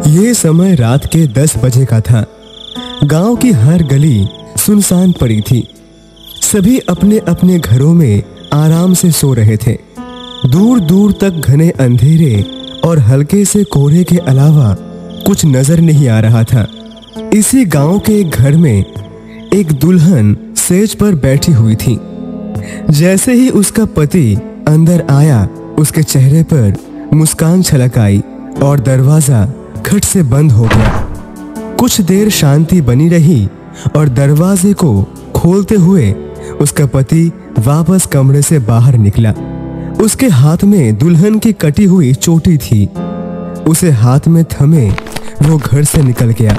ये समय रात के 10 बजे का था। गांव की हर गली सुनसान पड़ी थी। सभी अपने अपने घरों में आराम से सो रहे थे। दूर दूर तक घने अंधेरे और हल्के से कोहरे के अलावा कुछ नजर नहीं आ रहा था। इसी गांव के एक घर में एक दुल्हन सेज पर बैठी हुई थी। जैसे ही उसका पति अंदर आया, उसके चेहरे पर मुस्कान छलक आई और दरवाजा खट से बंद हो गया। कुछ देर शांति बनी रही और दरवाजे को खोलते हुए उसका पति वापस कमरे से बाहर निकला। उसके हाथ में दुल्हन की कटी हुई चोटी थी। उसे हाथ में थमे वो घर से निकल गया।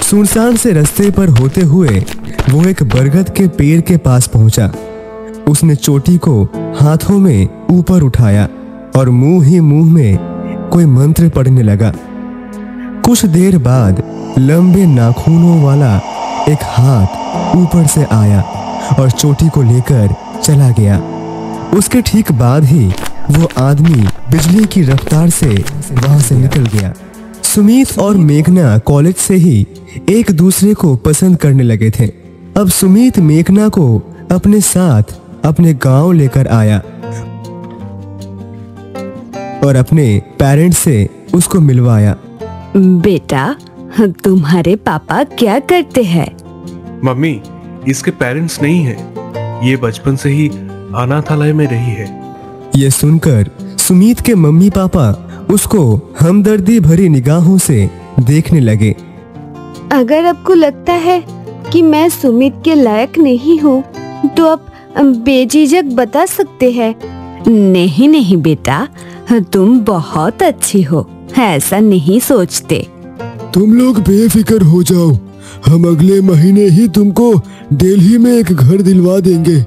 सुनसान से रास्ते पर होते हुए वो एक बरगद के पेड़ के पास पहुंचा। उसने चोटी को हाथों में ऊपर उठाया और मुंह ही मुंह में कोई मंत्र पढ़ने लगा। कुछ देर बाद लंबे नाखूनों वाला एक हाथ ऊपर से आया और चोटी को लेकर चला गया। उसके ठीक बाद ही वो आदमी बिजली की रफ्तार से वहां से निकल गया। सुमित और मेघना कॉलेज से ही एक दूसरे को पसंद करने लगे थे। अब सुमित मेघना को अपने साथ अपने गांव लेकर आया और अपने पेरेंट्स से उसको मिलवाया। बेटा, तुम्हारे पापा क्या करते हैं? मम्मी, इसके पेरेंट्स नहीं हैं। ये बचपन से ही अनाथालय में रही है। ये सुनकर सुमित के मम्मी पापा उसको हमदर्दी भरी निगाहों से देखने लगे। अगर आपको लगता है कि मैं सुमित के लायक नहीं हूँ तो आप बेझिझक बता सकते हैं। नहीं नहीं बेटा, तुम बहुत अच्छी हो, ऐसा नहीं सोचते। तुम लोग बेफिक्र हो जाओ, हम अगले महीने ही तुमको दिल्ली में एक घर दिलवा देंगे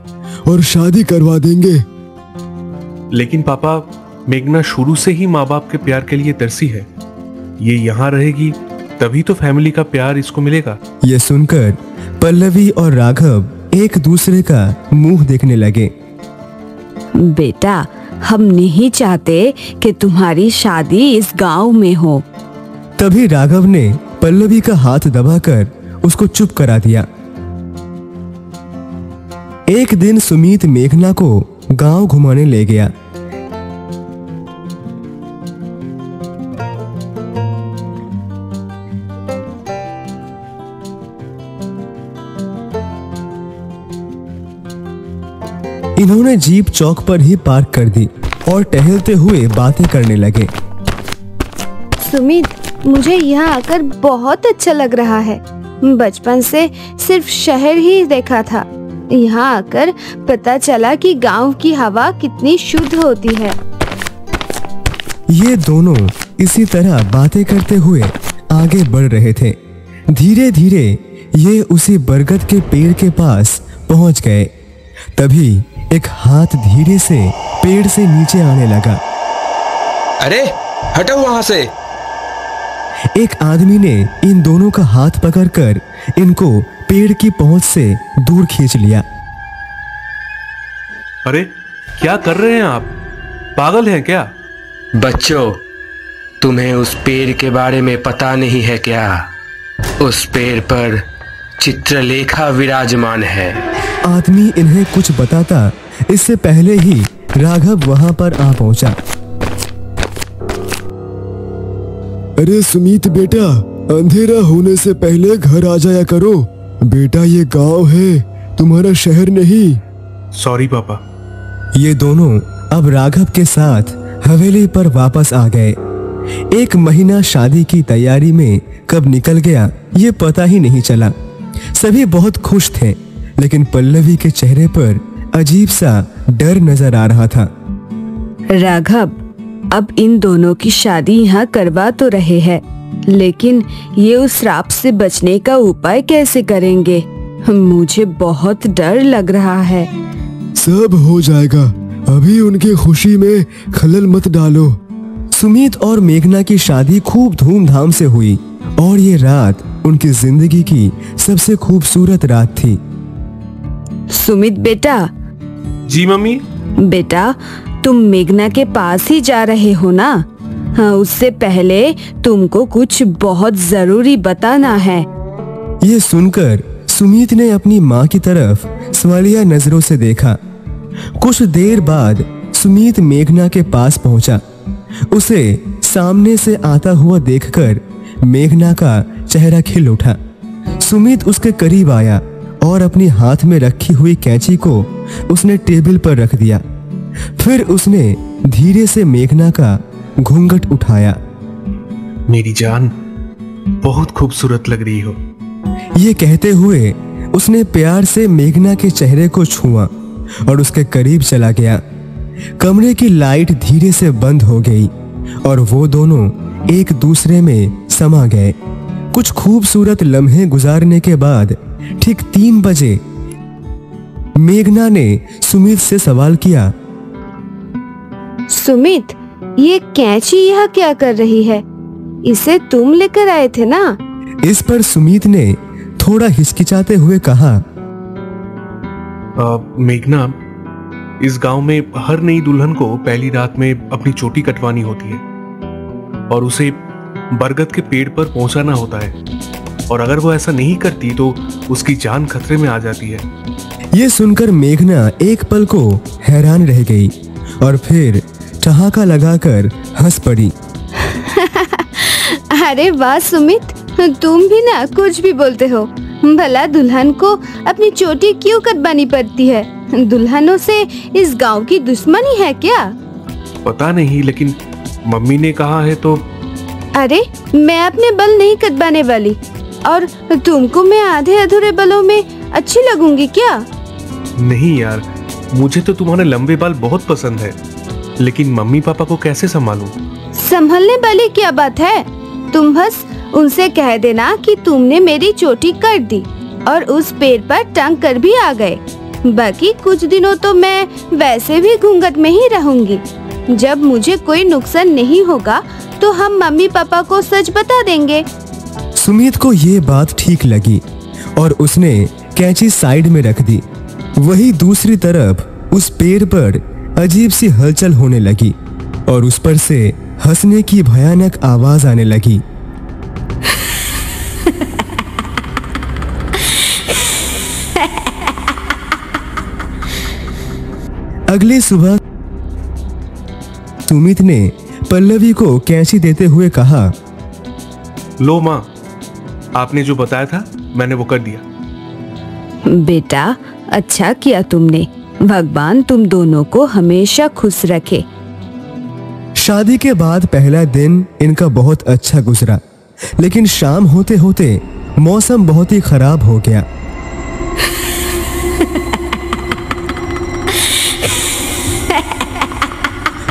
और शादी करवा देंगे। लेकिन पापा, मेघना शुरू से ही माँ बाप के प्यार के लिए तरसी है। ये यहाँ रहेगी तभी तो फैमिली का प्यार इसको मिलेगा। ये सुनकर पल्लवी और राघव एक दूसरे का मुंह देखने लगे। बेटा, हम नहीं चाहते कि तुम्हारी शादी इस गांव में हो। तभी राघव ने पल्लवी का हाथ दबाकर उसको चुप करा दिया। एक दिन सुमित मेघना को गांव घुमाने ले गया। इन्होंने जीप चौक पर ही पार्क कर दी और टहलते हुए बातें करने लगे। सुमित, मुझे यहाँ आकर बहुत अच्छा लग रहा है। बचपन से सिर्फ शहर ही देखा था। यहाँ आकर पता चला कि गांव की हवा कितनी शुद्ध होती है। ये दोनों इसी तरह बातें करते हुए आगे बढ़ रहे थे। धीरे धीरे ये उसी बरगद के पेड़ के पास पहुंच गए। तभी एक हाथ धीरे से पेड़ से नीचे आने लगा। अरे हटो वहां से! एक आदमी ने इन दोनों का हाथ पकड़कर इनको पेड़ की पहुंच से दूर खींच लिया। अरे क्या कर रहे हैं आप? पागल हैं क्या? बच्चों, तुम्हें उस पेड़ के बारे में पता नहीं है क्या? उस पेड़ पर चित्रलेखा विराजमान है। आदमी इन्हें कुछ बताता इससे पहले ही राघव वहां पर आ पहुंचा। अरे सुमित बेटा, अंधेरा होने से पहले घर आ जाया करो। बेटा, ये गांव है, तुम्हारा शहर नहीं। सॉरी पापा। ये दोनों अब राघव के साथ हवेली पर वापस आ गए। एक महीना शादी की तैयारी में कब निकल गया ये पता ही नहीं चला। सभी बहुत खुश थे, लेकिन पल्लवी के चेहरे पर अजीब सा डर नजर आ रहा था। राघव, अब इन दोनों की शादी यहाँ करवा तो रहे हैं, लेकिन ये उस श्राप से बचने का उपाय कैसे करेंगे? मुझे बहुत डर लग रहा है। सब हो जाएगा, अभी उनकी खुशी में खलल मत डालो। सुमित और मेघना की शादी खूब धूमधाम से हुई और ये रात उनकी जिंदगी की सबसे खूबसूरत रात थी। सुमित बेटा। जी मम्मी। बेटा, तुम मेघना के पास ही जा रहे हो ना? हाँ, उससे पहले तुमको कुछ बहुत जरूरी बताना है। ये सुनकर सुमित ने अपनी माँ की तरफ सवालिया नजरों से देखा। कुछ देर बाद सुमित मेघना के पास पहुंचा। उसे सामने से आता हुआ देखकर मेघना का चेहरा खिल उठा। सुमित उसके करीब आया और अपनी हाथ में रखी हुई कैंची को उसने टेबल पर रख दिया। फिर उसने धीरे से मेघना का घूंघट उठाया। मेरी जान, बहुत खूबसूरत लग रही हो। ये कहते हुए उसने प्यार से मेघना के चेहरे को छुआ और उसके करीब चला गया। कमरे की लाइट धीरे से बंद हो गई और वो दोनों एक दूसरे में समा गए। कुछ खूबसूरत लम्हे गुजारने के बाद ठीक 3 बजे मेघना ने सुमित से सवाल किया। सुमित, ये कैंची यहाँ क्या कर रही है? इसे तुम लेकर आए थे ना? इस पर सुमित ने थोड़ा हिचकिचाते हुए कहा, मेघना, इस गांव में हर नई दुल्हन को पहली रात में अपनी चोटी कटवानी होती है और उसे बरगद के पेड़ पर पहुंचाना होता है, और अगर वो ऐसा नहीं करती तो उसकी जान खतरे में आ जाती है। ये सुनकर मेघना एक पल को हैरान रह गई और फिर ठहाका लगाकर हंस पड़ी। अरे वाह सुमित, तुम भी ना कुछ भी बोलते हो। भला दुल्हन को अपनी चोटी क्यों कटवानी पड़ती है? दुल्हनों से इस गांव की दुश्मनी है क्या? पता नहीं, लेकिन मम्मी ने कहा है तो। अरे, मैं अपने बल नहीं कटवाने वाली, और तुमको मैं आधे अधूरे बलों में अच्छी लगूंगी क्या? नहीं यार, मुझे तो तुम्हारे लंबे बाल बहुत पसंद है, लेकिन मम्मी पापा को कैसे संभालूं? संभलने वाली क्या बात है? तुम बस उनसे कह देना कि तुमने मेरी चोटी काट दी और उस पेड़ पर टंग कर भी आ गए। बाकी कुछ दिनों तो मैं वैसे भी घूंघट में ही रहूंगी। जब मुझे कोई नुकसान नहीं होगा तो हम मम्मी पापा को सच बता देंगे। सुमित को ये बात ठीक लगी और उसने कैंची साइड में रख दी। वही दूसरी तरफ उस पेड़ पर अजीब सी हलचल होने लगी और उस पर से हंसने की भयानक आवाज आने लगी। अगली सुबह सुमित ने पल्लवी को कैंची देते हुए कहा, लो माँ, आपने जो बताया था मैंने वो कर दिया। बेटा, अच्छा किया तुमने। भगवान तुम दोनों को हमेशा खुश रखे। शादी के बाद पहला दिन इनका बहुत अच्छा गुजरा, लेकिन शाम होते होते मौसम बहुत ही खराब हो गया।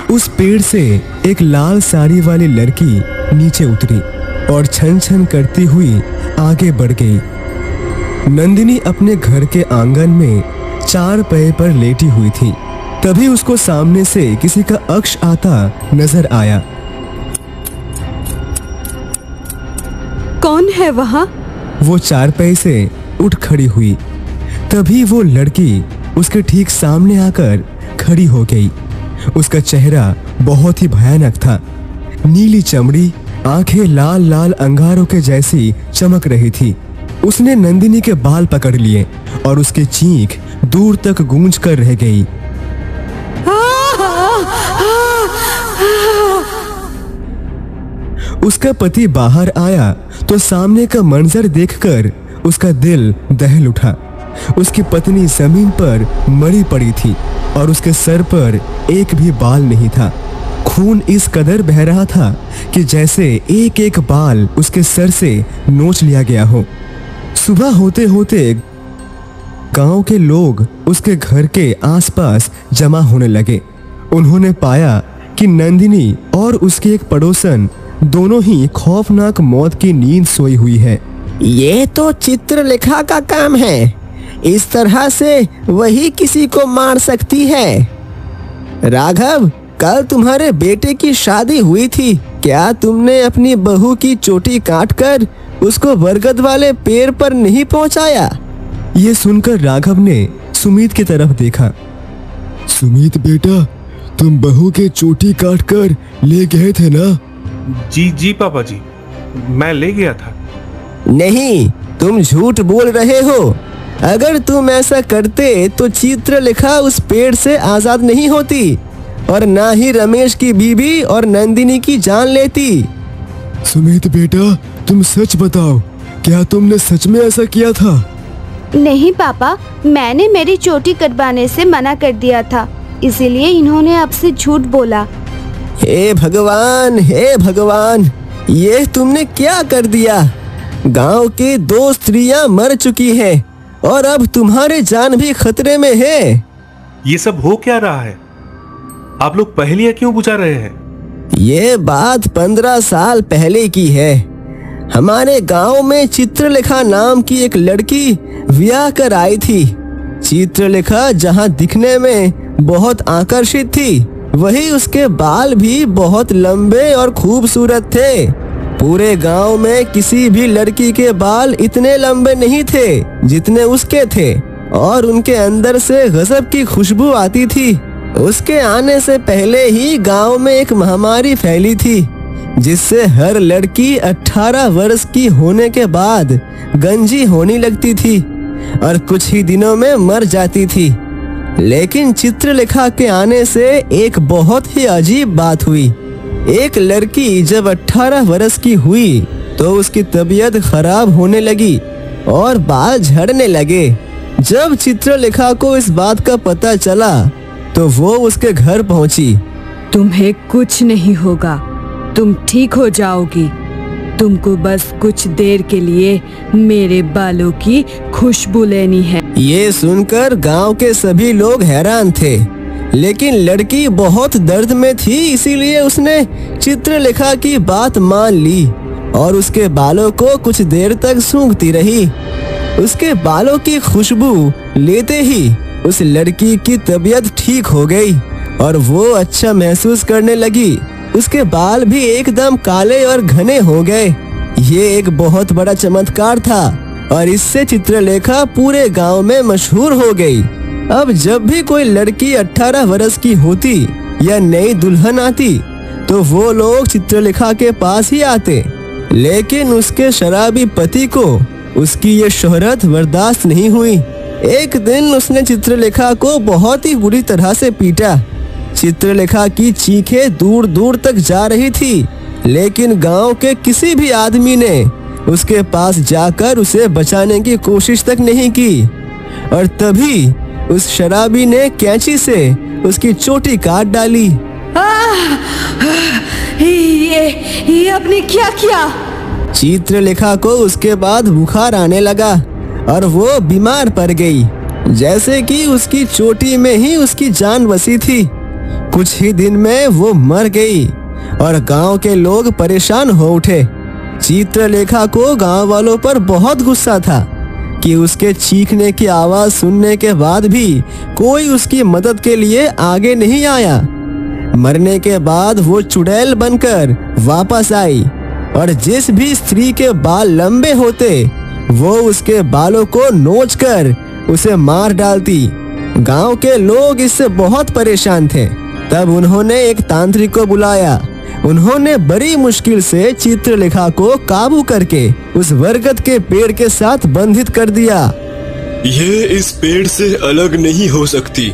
उस पेड़ से एक लाल साड़ी वाली लड़की नीचे उतरी और छन छन करती हुई आगे बढ़ गई। नंदिनी अपने घर के आंगन में 4 पैर पर लेटी हुई थी। तभी उसको सामने से किसी का अक्ष आता नजर आया। कौन है वहाँ? वो 4 पैर से उठ खड़ी हुई। तभी वो लड़की उसके ठीक सामने आकर खड़ी हो गई। उसका चेहरा बहुत ही भयानक था। नीली चमड़ी, आंखें लाल लाल अंगारों के जैसी चमक रही थी। उसने नंदिनी के बाल पकड़ लिए और उसकी चीख दूर तक गूंज कर रह गई। उसका पति बाहर आया तो सामने का मंजर देखकर उसका दिल दहल उठा। उसकी पत्नी जमीन पर मरी पड़ी थी और उसके सर पर एक भी बाल नहीं था। खून इस कदर बह रहा था कि जैसे एक एक बाल उसके सर से नोच लिया गया हो। सुबह होते होते गांव के लोग उसके घर के आसपास जमा होने लगे। उन्होंने पाया कि नंदिनी और उसके एक पड़ोसन दोनों ही खौफनाक मौत की नींद सोई हुई है। ये तो चित्रलेखा का काम है। इस तरह से वही किसी को मार सकती है। राघव, कल तुम्हारे बेटे की शादी हुई थी। क्या तुमने अपनी बहू की चोटी काटकर उसको बरगद वाले पेड़ पर नहीं पहुंचाया? ये सुनकर राघव ने सुमित की तरफ देखा। सुमित बेटा, तुम बहू के चोटी काटकर ले गए थे ना? जी जी पापा जी, मैं ले गया था। नहीं, तुम झूठ बोल रहे हो। अगर तुम ऐसा करते तो चित्रलेखा उस पेड़ से आजाद नहीं होती और ना ही रमेश की बीबी और नंदिनी की जान लेती। सुमित बेटा, तुम सच बताओ, क्या तुमने सच में ऐसा किया था? नहीं पापा, मैंने मेरी चोटी कटवाने से मना कर दिया था, इसीलिए इन्होंने आपसे झूठ बोला। हे भगवान, हे भगवान, ये तुमने क्या कर दिया? गांव की 2 स्त्रियां मर चुकी हैं और अब तुम्हारी जान भी खतरे में है। ये सब हो क्या रहा है? आप लोग पहेलियां क्यों बुझा रहे हैं? ये बात 15 साल पहले की है। हमारे गांव में चित्रलेखा नाम की एक लड़की ब्याह कर आई थी। चित्रलेखा जहां दिखने में बहुत आकर्षित थी, वही उसके बाल भी बहुत लंबे और खूबसूरत थे। पूरे गांव में किसी भी लड़की के बाल इतने लंबे नहीं थे जितने उसके थे, और उनके अंदर से गजब की खुशबू आती थी। उसके आने से पहले ही गांव में एक महामारी फैली थी, जिससे हर लड़की 18 वर्ष की होने के बाद गंजी होने लगती थी और कुछ ही दिनों में मर जाती थी। लेकिन चित्रलेखा के आने से एक बहुत ही अजीब बात हुई। एक लड़की जब 18 वर्ष की हुई तो उसकी तबीयत खराब होने लगी और बाल झड़ने लगे। जब चित्रलेखा को इस बात का पता चला तो वो उसके घर पहुंची। तुम्हें कुछ नहीं होगा, तुम ठीक हो जाओगी। तुमको बस कुछ देर के लिए मेरे बालों की खुशबू लेनी है। ये सुनकर गांव के सभी लोग हैरान थे, लेकिन लड़की बहुत दर्द में थी, इसीलिए उसने चित्रलेखा की बात मान ली और उसके बालों को कुछ देर तक सूंघती रही। उसके बालों की खुशबू लेते ही उस लड़की की तबीयत ठीक हो गई और वो अच्छा महसूस करने लगी। उसके बाल भी एकदम काले और घने हो गए। ये एक बहुत बड़ा चमत्कार था और इससे चित्रलेखा पूरे गांव में मशहूर हो गई। अब जब भी कोई लड़की 18 वर्ष की होती या नई दुल्हन आती तो वो लोग चित्रलेखा के पास ही आते, लेकिन उसके शराबी पति को उसकी ये शोहरत बर्दाश्त नहीं हुई। एक दिन उसने चित्रलेखा को बहुत ही बुरी तरह से पीटा। चित्रलेखा की चीखें दूर दूर तक जा रही थी, लेकिन गांव के किसी भी आदमी ने उसके पास जाकर उसे बचाने की कोशिश तक नहीं की। और तभी उस शराबी ने कैंची से उसकी चोटी काट डाली। ये आपने क्या किया? चित्रलेखा को उसके बाद बुखार आने लगा और वो बीमार पड़ गई, जैसे कि उसकी चोटी में ही उसकी जान बसी थी। कुछ ही दिन में वो मर गई और गांव के लोग परेशान हो उठे। चित्रलेखा को गांव वालों पर बहुत गुस्सा था कि उसके चीखने की आवाज सुनने के बाद भी कोई उसकी मदद के लिए आगे नहीं आया। मरने के बाद वो चुड़ैल बनकर वापस आई और जिस भी स्त्री के बाल लंबे होते वो उसके बालों को नोचकर उसे मार डालती। गांव के लोग इससे बहुत परेशान थे। तब उन्होंने एक तांत्रिक को बुलाया। उन्होंने बड़ी मुश्किल से चित्रलेखा को काबू करके उस बरगद के पेड़ के साथ बंधित कर दिया। ये इस पेड़ से अलग नहीं हो सकती,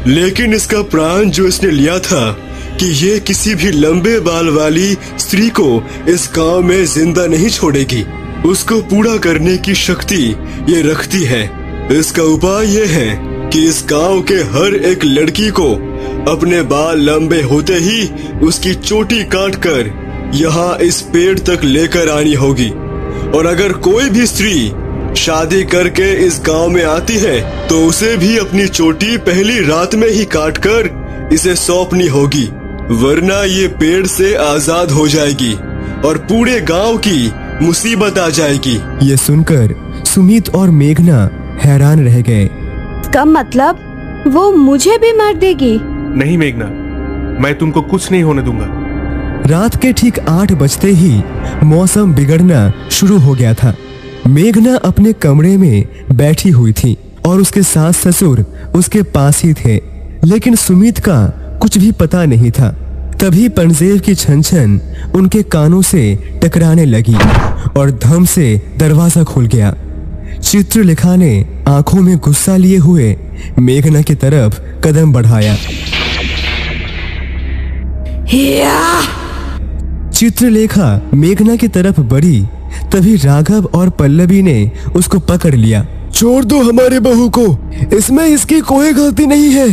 लेकिन इसका प्राण जो इसने लिया था कि ये किसी भी लंबे बाल वाली स्त्री को इस गांव में जिंदा नहीं छोड़ेगी, उसको पूरा करने की शक्ति ये रखती है। इसका उपाय ये है कि इस गांव के हर एक लड़की को अपने बाल लंबे होते ही उसकी चोटी काटकर यहाँ इस पेड़ तक लेकर आनी होगी। और अगर कोई भी स्त्री शादी करके इस गांव में आती है तो उसे भी अपनी चोटी पहली रात में ही काटकर इसे सौंपनी होगी, वरना ये पेड़ से आजाद हो जाएगी और पूरे गांव की मुसीबत आ जाएगी। ये सुनकर सुमित और मेघना हैरान रह गए। इसका मतलब वो मुझे भी मार देगी? नहीं मेघना, मैं तुमको कुछ नहीं होने दूंगा। रात के ठीक 8 बजते ही मौसम बिगड़ना शुरू हो गया था। मेघना अपने कमरे में बैठी हुई थी और उसके सास ससुर उसके पास ही थे, लेकिन सुमित का कुछ भी पता नहीं था। तभी पनजेब की छन-छन उनके कानों से टकराने लगी और धम से दरवाजा खुल गया। चित्रलेखा ने आंखों में गुस्सा लिए हुए मेघना की तरफ कदम बढ़ाया। चित्रलेखा मेघना की तरफ बढ़ी, तभी राघव और पल्लवी ने उसको पकड़ लिया। छोड़ दो हमारे बहू को, इसमें इसकी कोई गलती नहीं है।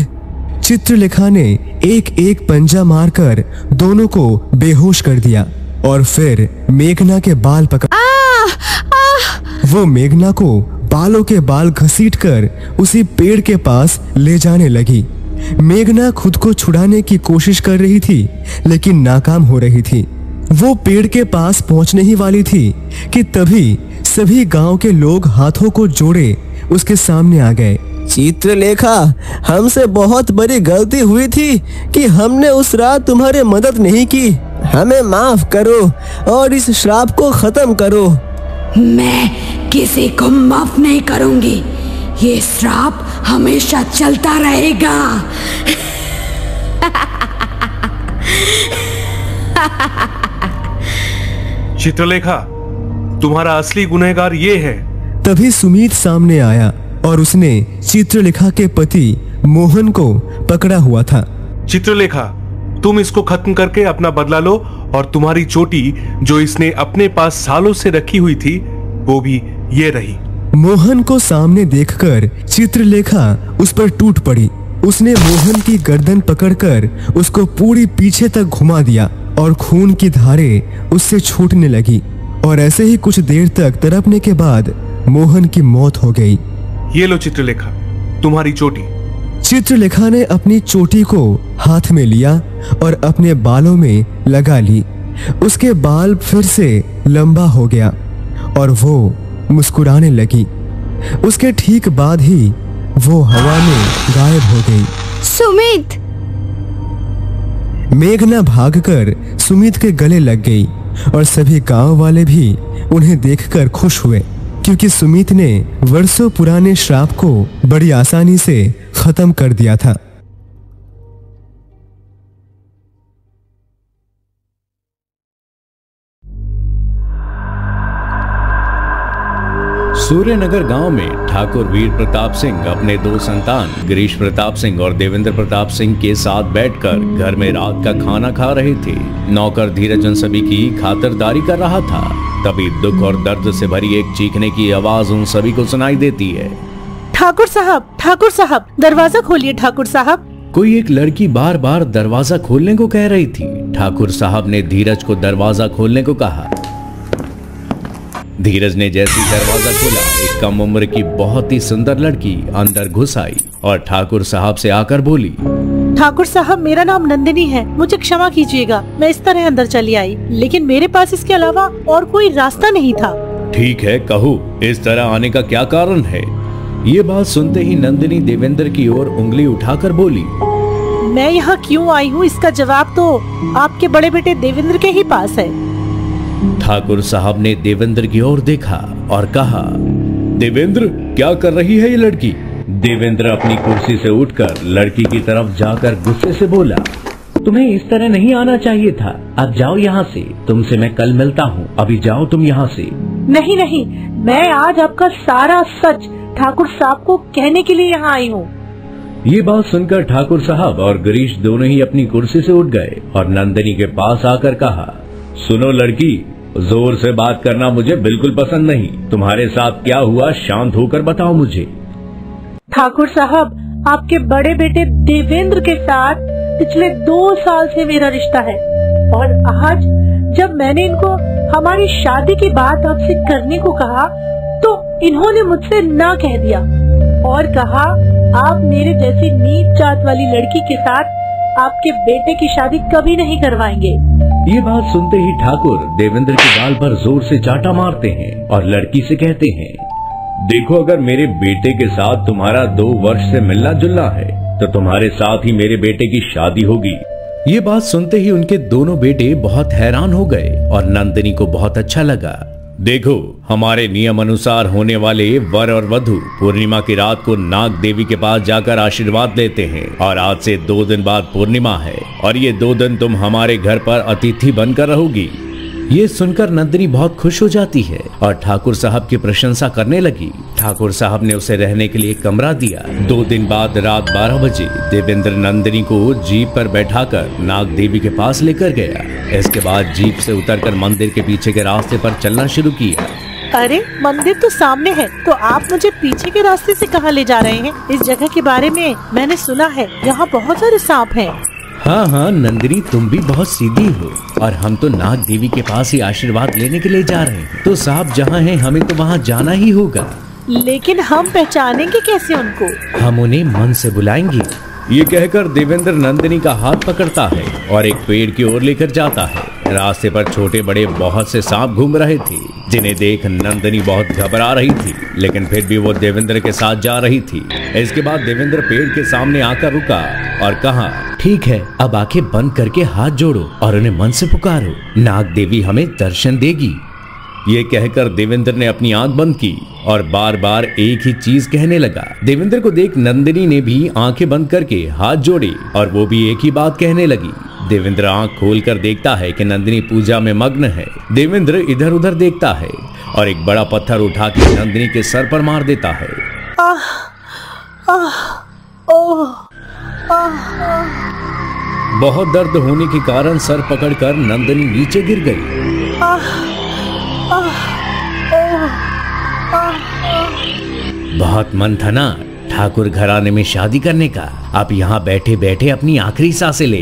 चित्रलेखा ने एक एक पंजा मारकर दोनों को बेहोश कर दिया और फिर मेघना के बाल पकड़ वो मेघना को बालों के बाल घसीटकर उसी पेड़ के पास ले जाने लगी। मेघना खुद को छुड़ाने की कोशिश कर रही थी लेकिन नाकाम हो रही थी। वो पेड़ के पास पहुंचने ही वाली थी कि तभी सभी गांव के लोग हाथों को जोड़े उसके सामने आ गए। चित्रलेखा, हमसे बहुत बड़ी गलती हुई थी कि हमने उस रात तुम्हारी मदद नहीं की। हमें माफ करो और इस श्राप को खत्म करो। मैं किसी को माफ नहीं करूंगी, ये श्राप हमेशा चलता रहेगा। चित्रलेखा, तुम्हारा असली गुनहगार ये है। तभी सुमित सामने आया और उसने चित्रलेखा के पति मोहन को पकड़ा हुआ था। चित्रलेखा, तुम इसको खत्म करके अपना बदला लो और तुम्हारी चोटी जो इसने अपने पास सालों से रखी हुई थी वो भी ये रही। मोहन को सामने देखकर चित्रलेखा उस पर टूट पड़ी। उसने मोहन की गर्दन पकड़कर उसको पूरी पीछे तक घुमा दिया और खून की धारें उससे छूटने लगी और ऐसे ही कुछ देर तक तड़पने के बाद मोहन की मौत हो गई। ये लो चित्रलेखा, तुम्हारी चोटी। चित्रलेखा ने अपनी चोटी को हाथ में लिया और अपने बालों में लगा ली। उसके बाल फिर से लंबा हो गया और वो मुस्कुराने लगी। उसके ठीक बाद ही वो हवा में गायब हो गई। सुमित! मेघना भागकर सुमित के गले लग गई और सभी गांव वाले भी उन्हें देखकर खुश हुए क्योंकि सुमित ने वर्षों पुराने श्राप को बड़ी आसानी से खत्म कर दिया था। सूर्यनगर गांव में ठाकुर वीर प्रताप सिंह अपने दो संतान गिरीश प्रताप सिंह और देवेंद्र प्रताप सिंह के साथ बैठकर घर में रात का खाना खा रहे थे। नौकर धीरज उन सभी की खातिरदारी कर रहा था। तभी दुख और दर्द से भरी एक चीखने की आवाज उन सभी को सुनाई देती है। ठाकुर साहब, दरवाजा खोलिए ठाकुर साहब। कोई एक लड़की बार बार दरवाजा खोलने को कह रही थी। ठाकुर साहब ने धीरज को दरवाजा खोलने को कहा। धीरज ने जैसे दरवाजा खोला, एक कम उम्र की बहुत ही सुंदर लड़की अंदर घुस आई और ठाकुर साहब से आकर बोली, ठाकुर साहब, मेरा नाम नंदिनी है, मुझे क्षमा कीजिएगा, मैं इस तरह अंदर चली आई, लेकिन मेरे पास इसके अलावा और कोई रास्ता नहीं था। ठीक है, कहो इस तरह आने का क्या कारण है? ये बात सुनते ही नंदिनी देवेंद्र की ओर उंगली उठाकर बोली, मैं यहाँ क्यों आई हूँ इसका जवाब तो आपके बड़े बेटे देवेंद्र के ही पास है। ठाकुर साहब ने देवेंद्र की ओर देखा और कहा, देवेंद्र, क्या कर रही है ये लड़की? देवेंद्र अपनी कुर्सी से उठकर लड़की की तरफ जाकर गुस्से से बोला, तुम्हें इस तरह नहीं आना चाहिए था, अब जाओ यहाँ से, तुमसे मैं कल मिलता हूँ, अभी जाओ तुम यहाँ से। नहीं, मैं आज आपका सारा सच ठाकुर साहब को कहने के लिए यहाँ आई हूँ। ये बात सुनकर ठाकुर साहब और गिरीश दोनों ही अपनी कुर्सी से उठ गए और नंदिनी के पास आकर कहा, सुनो लड़की, जोर से बात करना मुझे बिल्कुल पसंद नहीं, तुम्हारे साथ क्या हुआ शांत होकर बताओ मुझे। ठाकुर साहब, आपके बड़े बेटे देवेंद्र के साथ पिछले 2 साल से मेरा रिश्ता है और आज जब मैंने इनको हमारी शादी की बात आपसे करने को कहा तो इन्होंने मुझसे ना कह दिया और कहा आप मेरे जैसी नीच जात वाली लड़की के साथ आपके बेटे की शादी कभी नहीं करवाएंगे। ये बात सुनते ही ठाकुर देवेंद्र के गाल पर जोर से चाटा मारते हैं और लड़की से कहते हैं, देखो, अगर मेरे बेटे के साथ तुम्हारा 2 वर्ष से मिलना जुलना है तो तुम्हारे साथ ही मेरे बेटे की शादी होगी। ये बात सुनते ही उनके दोनों बेटे बहुत हैरान हो गए और नंदिनी को बहुत अच्छा लगा। देखो, हमारे नियम अनुसार होने वाले वर और वधू पूर्णिमा की रात को नाग देवी के पास जाकर आशीर्वाद लेते हैं और आज से 2 दिन बाद पूर्णिमा है और ये 2 दिन तुम हमारे घर पर अतिथि बनकर रहोगी। ये सुनकर नंदिनी बहुत खुश हो जाती है और ठाकुर साहब की प्रशंसा करने लगी। ठाकुर साहब ने उसे रहने के लिए कमरा दिया। 2 दिन बाद रात 12 बजे देवेंद्र नंदिनी को जीप पर बैठाकर नाग देवी के पास लेकर गया। इसके बाद जीप से उतरकर मंदिर के पीछे के रास्ते पर चलना शुरू किया। अरे मंदिर तो सामने है, तो आप मुझे पीछे के रास्ते से कहाँ ले जा रहे हैं? इस जगह के बारे में मैंने सुना है, यहाँ बहुत सारे सांप हैं। हाँ हाँ नंदिनी, तुम भी बहुत सीधी हो और हम तो नाग देवी के पास ही आशीर्वाद लेने के लिए जा रहे हैं, तो सांप जहाँ हैं हमें तो वहाँ जाना ही होगा। लेकिन हम पहचानेंगे कैसे उनको? हम उन्हें मन से बुलाएंगे। ये कहकर देवेंद्र नंदिनी का हाथ पकड़ता है और एक पेड़ की ओर लेकर जाता है। रास्ते पर छोटे बड़े बहुत से सांप घूम रहे थे, जिन्हें देख नंदिनी बहुत घबरा रही थी, लेकिन फिर भी वो देवेंद्र के साथ जा रही थी। इसके बाद देवेंद्र पेड़ के सामने आकर रुका और कहा, ठीक है, अब आंखें बंद करके हाथ जोड़ो और उन्हें मन से पुकारो, नाग देवी हमें दर्शन देगी। ये कहकर देवेंद्र ने अपनी आंख बंद की और बार बार एक ही चीज कहने लगा। देवेंद्र को देख नंदिनी ने भी आंखें बंद करके हाथ जोड़े और वो भी एक ही बात कहने लगी। देवेंद्र आंख खोलकर देखता है कि नंदिनी पूजा में मग्न है। देवेंद्र इधर उधर देखता है और एक बड़ा पत्थर उठा के नंदिनी के सर पर मार देता है। बहुत दर्द होने के कारण सर पकड़कर नंदिनी नीचे गिर गई। बहुत मन था ना ठाकुर घराने में शादी करने का, आप यहाँ बैठे बैठे अपनी आखिरी सांसें ले।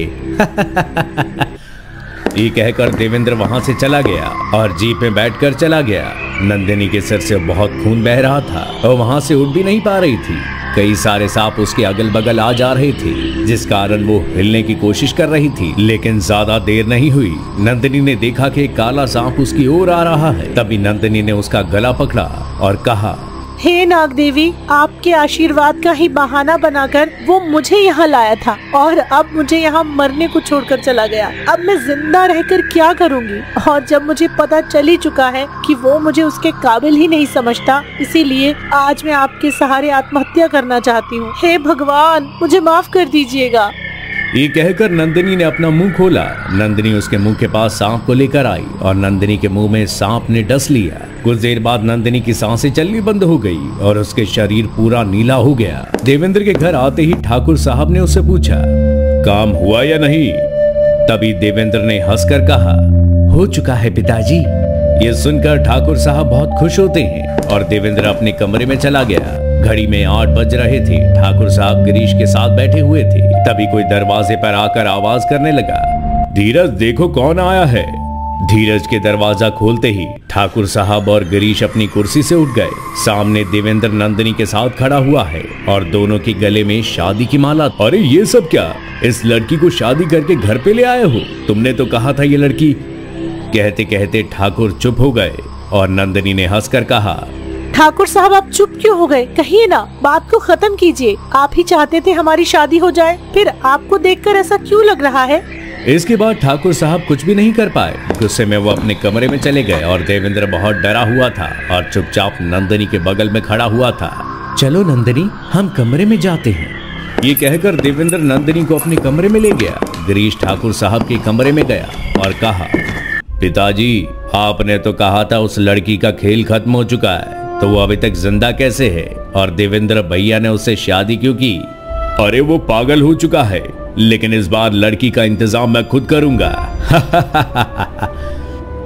ये कहकर देवेंद्र वहां से चला गया और जीप में बैठकर चला गया। नंदिनी के सिर से बहुत खून बह रहा था और वहां से उठ भी नहीं पा रही थी। कई सारे सांप उसके अगल बगल आ जा रहे थे, जिस कारण वो हिलने की कोशिश कर रही थी, लेकिन ज्यादा देर नहीं हुई। नंदिनी ने देखा कि एक काला सांप उसकी ओर आ रहा है। तभी नंदिनी ने उसका गला पकड़ा और कहा, हे नाग देवी, आपके आशीर्वाद का ही बहाना बनाकर वो मुझे यहाँ लाया था और अब मुझे यहाँ मरने को छोड़कर चला गया। अब मैं जिंदा रहकर क्या करूँगी? और जब मुझे पता चल ही चुका है कि वो मुझे उसके काबिल ही नहीं समझता, इसीलिए आज मैं आपके सहारे आत्महत्या करना चाहती हूँ। हे भगवान, मुझे माफ कर दीजिएगा। ये कहकर नंदिनी ने अपना मुंह खोला। नंदिनी उसके मुंह के पास सांप को लेकर आई और नंदिनी के मुंह में सांप ने डस लिया। कुछ देर बाद नंदिनी की सांसें चलनी बंद हो गई और उसके शरीर पूरा नीला हो गया। देवेंद्र के घर आते ही ठाकुर साहब ने उससे पूछा, काम हुआ या नहीं? तभी देवेंद्र ने हंसकर कहा, हो चुका है पिताजी। ये सुनकर ठाकुर साहब बहुत खुश होते हैं और देवेंद्र अपने कमरे में चला गया। घड़ी में 8 बज रहे थे। ठाकुर साहब गिरीश के साथ बैठे हुए थे। तभी कोई दरवाजे पर आकर आवाज करने लगा, धीरज देखो कौन आया है। धीरज के दरवाजा खोलते ही ठाकुर साहब और गिरीश अपनी कुर्सी से उठ गए। सामने देवेंद्र नंदिनी के साथ खड़ा हुआ है और दोनों के गले में शादी की माला। अरे ये सब क्या? इस लड़की को शादी करके घर पे ले आए हो? तुमने तो कहा था ये लड़की। कहते कहते ठाकुर चुप हो गए और नंदिनी ने हंसकर कहा, ठाकुर साहब आप चुप क्यों हो गए? कहिए ना, बात को खत्म कीजिए। आप ही चाहते थे हमारी शादी हो जाए, फिर आपको देखकर ऐसा क्यों लग रहा है? इसके बाद ठाकुर साहब कुछ भी नहीं कर पाए। गुस्से में वो अपने कमरे में चले गए और देवेंद्र बहुत डरा हुआ था और चुपचाप नंदिनी के बगल में खड़ा हुआ था। चलो नंदिनी, हम कमरे में जाते हैं। ये कहकर देवेंद्र नंदिनी को अपने कमरे में ले गया। गिरीश ठाकुर साहब के कमरे में गया और कहा, पिताजी आपने तो कहा था उस लड़की का खेल खत्म हो चुका है, तो वो अभी तक जिंदा कैसे है? और देवेंद्र भैया ने उससे शादी क्यों की? अरे वो पागल हो चुका है, लेकिन इस बार लड़की का इंतजाम मैं खुद करूंगा।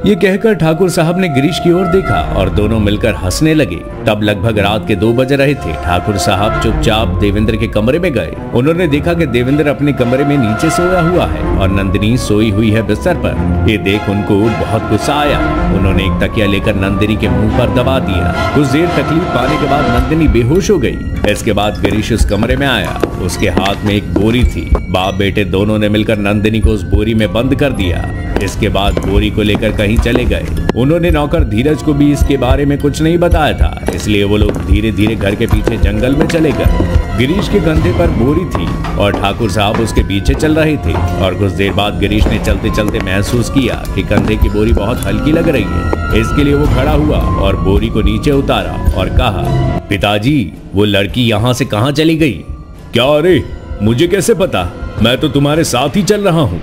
ये कहकर ठाकुर साहब ने गिरीश की ओर देखा और दोनों मिलकर हंसने लगे। तब लगभग रात के 2 बज रहे थे। ठाकुर साहब चुपचाप देवेंद्र के कमरे में गए। उन्होंने देखा कि देवेंद्र अपने कमरे में नीचे सोया हुआ है और नंदिनी सोई हुई है बिस्तर पर। ये देख उनको बहुत गुस्सा आया। उन्होंने एक तकिया लेकर नंदिनी के मुंह पर दबा दिया। कुछ देर तकलीफ पाने के बाद नंदिनी बेहोश हो गई। इसके बाद गिरीश उस कमरे में आया। उसके हाथ में एक बोरी थी। बाप बेटे दोनों ने मिलकर नंदिनी को उस बोरी में बंद कर दिया। इसके बाद बोरी को लेकर कहीं वहीं चले गए। उन्होंने नौकर धीरज को भी इसके बारे में कुछ नहीं बताया था, इसलिए वो लोग धीरे धीरे घर के पीछे जंगल में चले गए। गिरीश के कंधे पर बोरी थी और ठाकुर साहब उसके पीछे चल रहे थे। और कुछ देर बाद गिरीश ने चलते चलते महसूस किया कि कंधे की बोरी बहुत हल्की लग रही है। इसके लिए वो खड़ा हुआ और बोरी को नीचे उतारा और कहा, पिताजी, वो लड़की यहाँ से कहाँ चली गई? क्या? अरे मुझे कैसे पता? मैं तो तुम्हारे साथ ही चल रहा हूँ।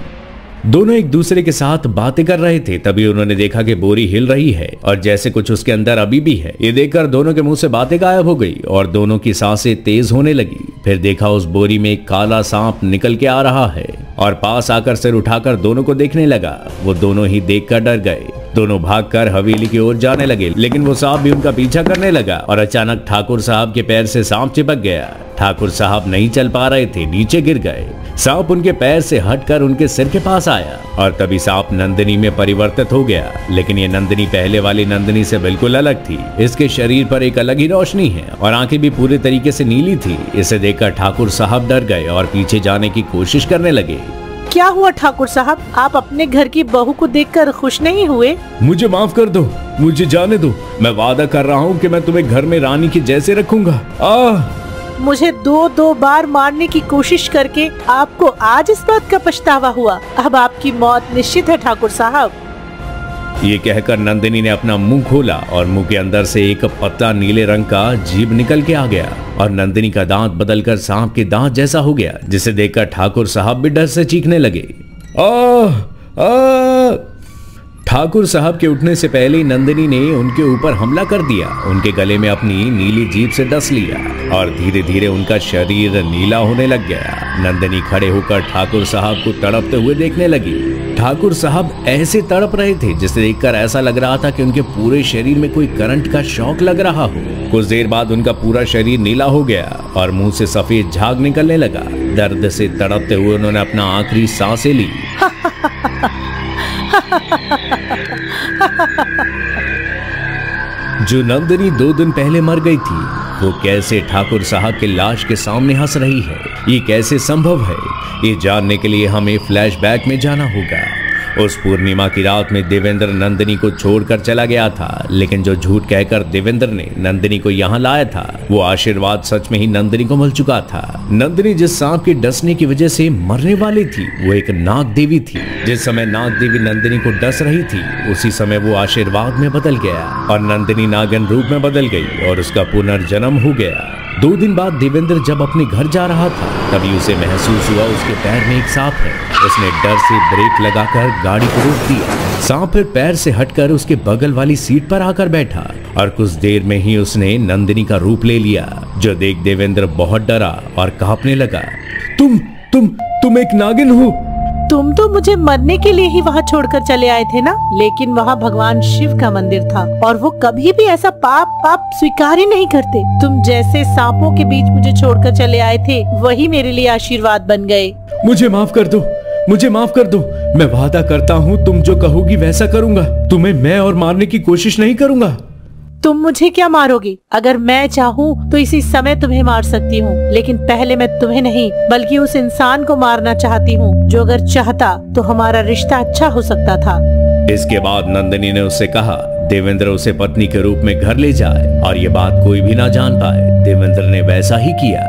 दोनों एक दूसरे के साथ बातें कर रहे थे, तभी उन्होंने देखा कि बोरी हिल रही है और जैसे कुछ उसके अंदर अभी भी है। ये देखकर दोनों के मुंह से बातें गायब हो गई और दोनों की सांसें तेज होने लगी। फिर देखा उस बोरी में एक काला सांप निकल के आ रहा है और पास आकर सिर उठाकर दोनों को देखने लगा। वो दोनों ही देखकर डर गए। दोनों भागकर हवेली की ओर जाने लगे, लेकिन वो सांप भी उनका पीछा करने लगा और अचानक ठाकुर साहब के पैर से सांप चिपक गया। ठाकुर साहब नहीं चल पा रहे थे, नीचे गिर गए। सांप उनके पैर से हटकर उनके सिर के पास आया और तभी सांप नंदिनी में परिवर्तित हो गया। लेकिन ये नंदिनी पहले वाली नंदिनी से बिल्कुल अलग थी। इसके शरीर पर एक अलग ही रोशनी है और आंखें भी पूरे तरीके से नीली थी। इसे देखकर ठाकुर साहब डर गए और पीछे जाने की कोशिश करने लगे। क्या हुआ ठाकुर साहब? आप अपने घर की बहू को देखकर खुश नहीं हुए? मुझे माफ कर दो, मुझे जाने दो। मैं वादा कर रहा हूँ कि मैं तुम्हें घर में रानी के जैसे रखूंगा। मुझे दो बार मारने की कोशिश करके आपको आज इस बात का पछतावा हुआ। अब आपकी मौत निश्चित है ठाकुर साहब। ये कहकर नंदिनी ने अपना मुंह खोला और मुंह के अंदर से एक पतला नीले रंग का जीभ निकल के आ गया और नंदिनी का दांत बदलकर सांप के दांत जैसा हो गया, जिसे देखकर ठाकुर साहब भी डर से चीखने लगे। ठाकुर साहब के उठने से पहले ही नंदिनी ने उनके ऊपर हमला कर दिया। उनके गले में अपनी नीली जीभ से डस लिया और धीरे धीरे उनका शरीर नीला होने लग गया। नंदिनी खड़े होकर ठाकुर साहब को तड़पते हुए देखने लगी। ठाकुर साहब ऐसे तड़प रहे थे जिसे देखकर ऐसा लग रहा था कि उनके पूरे शरीर में कोई करंट का शॉक लग रहा हो। कुछ देर बाद उनका पूरा शरीर नीला हो गया और मुंह से सफेद झाग निकलने लगा। दर्द से तड़पते हुए उन्होंने अपना आखिरी सांसें ली। जो नंदिनी 2 दिन पहले मर गई थी, वो कैसे ठाकुर साहब के लाश के सामने हंस रही है? ये कैसे संभव है? ये जानने के लिए हमें फ्लैशबैक में जाना होगा। उस पूर्णिमा की रात में देवेंद्र नंदिनी को छोड़कर चला गया था, लेकिन जो झूठ कहकर देवेंद्र ने नंदिनी को यहाँ लाया था, वो आशीर्वाद सच में ही नंदिनी को मिल चुका था। नंदिनी जिस सांप के डसने की वजह से मरने वाली थी, वो एक नाग देवी थी। जिस समय नाग देवी नंदिनी को डस रही थी, उसी समय वो आशीर्वाद में बदल गया और नंदिनी नागिन रूप में बदल गई और उसका पुनर्जन्म हो गया। 2 दिन बाद देवेंद्र जब अपने घर जा रहा था, तभी उसे महसूस हुआ उसके पैर में एक सांप है। उसने डर से ब्रेक लगाकर गाड़ी को रोक दिया। सांप फिर पैर से हटकर उसके बगल वाली सीट पर आकर बैठा और कुछ देर में ही उसने नंदिनी का रूप ले लिया, जो देख देवेंद्र बहुत डरा और कांपने लगा। तुम एक नागिन हो? तुम तो मुझे मरने के लिए ही वहाँ छोड़कर चले आए थे ना? लेकिन वहाँ भगवान शिव का मंदिर था और वो कभी भी ऐसा पाप स्वीकार ही नहीं करते। तुम जैसे सांपों के बीच मुझे छोड़कर चले आए थे, वही मेरे लिए आशीर्वाद बन गए। मुझे माफ कर दो, मुझे माफ कर दो। मैं वादा करता हूँ तुम जो कहोगी वैसा करूँगा। तुम्हें मैं और मारने की कोशिश नहीं करूँगा। तुम मुझे क्या मारोगे? अगर मैं चाहूँ तो इसी समय तुम्हें मार सकती हूँ, लेकिन पहले मैं तुम्हें नहीं बल्कि उस इंसान को मारना चाहती हूँ जो अगर चाहता तो हमारा रिश्ता अच्छा हो सकता था। इसके बाद नंदिनी ने उससे कहा देवेंद्र उसे पत्नी के रूप में घर ले जाए और ये बात कोई भी ना जान पाए। देवेंद्र ने वैसा ही किया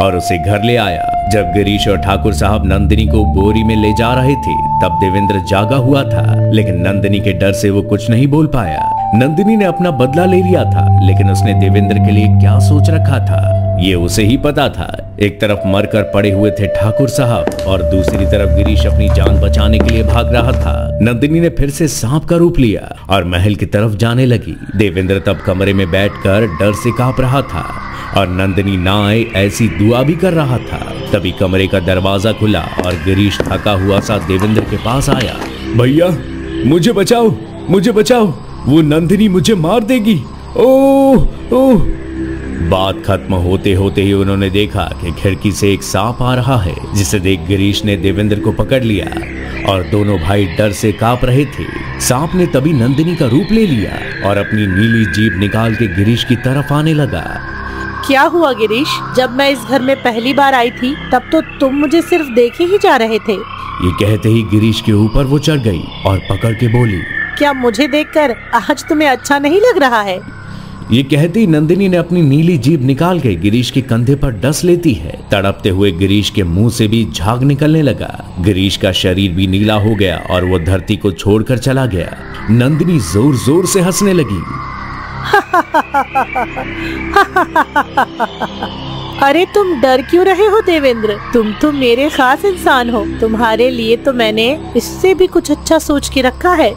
और उसे घर ले आया। जब गिरीश और ठाकुर साहब नंदिनी को बोरी में ले जा रहे थे, तब देवेंद्र जागा हुआ था, लेकिन नंदिनी के डर से वो कुछ नहीं बोल पाया। नंदिनी ने अपना बदला ले लिया था, लेकिन उसने देवेंद्र के लिए क्या सोच रखा था, ये उसे ही पता था। एक तरफ मरकर पड़े हुए थे ठाकुर साहब और दूसरी तरफ गिरीश अपनी जान बचाने के लिए भाग रहा था। नंदिनी ने फिर से सांप का रूप लिया और महल की तरफ जाने लगी। देवेंद्र तब कमरे में बैठकर डर से कांप रहा था और नंदिनी ना आए ऐसी दुआ भी कर रहा था। तभी कमरे का दरवाजा खुला और गिरीश थका हुआ सा देवेंद्र के पास आया। भैया मुझे बचाओ, मुझे बचाओ, वो नंदिनी मुझे मार देगी। ओह ओह। बात खत्म होते होते ही उन्होंने देखा कि खिड़की से एक सांप आ रहा है, जिसे देख गिरीश ने देवेंद्र को पकड़ लिया और दोनों भाई डर से कांप रहे थे। सांप ने तभी नंदिनी का रूप ले लिया और अपनी नीली जीभ निकाल के गिरीश की तरफ आने लगा। क्या हुआ गिरीश? जब मैं इस घर में पहली बार आई थी तब तो तुम मुझे सिर्फ देखे ही जा रहे थे। ये कहते ही गिरीश के ऊपर वो चढ़ गई और पकड़ के बोली, क्या मुझे देखकर आज तुम्हें अच्छा नहीं लग रहा है? ये कहती नंदिनी ने अपनी नीली जीभ निकाल के गिरीश के कंधे पर डस लेती है। तड़पते हुए गिरीश के मुंह से भी झाग निकलने लगा। गिरीश का शरीर भी नीला हो गया और वो धरती को छोड़कर चला गया। नंदिनी जोर जोर से हंसने लगी। अरे तुम डर क्यों रहे हो देवेंद्र? तुम तो मेरे खास इंसान हो। तुम्हारे लिए तो मैंने इससे भी कुछ अच्छा सोच के रखा है।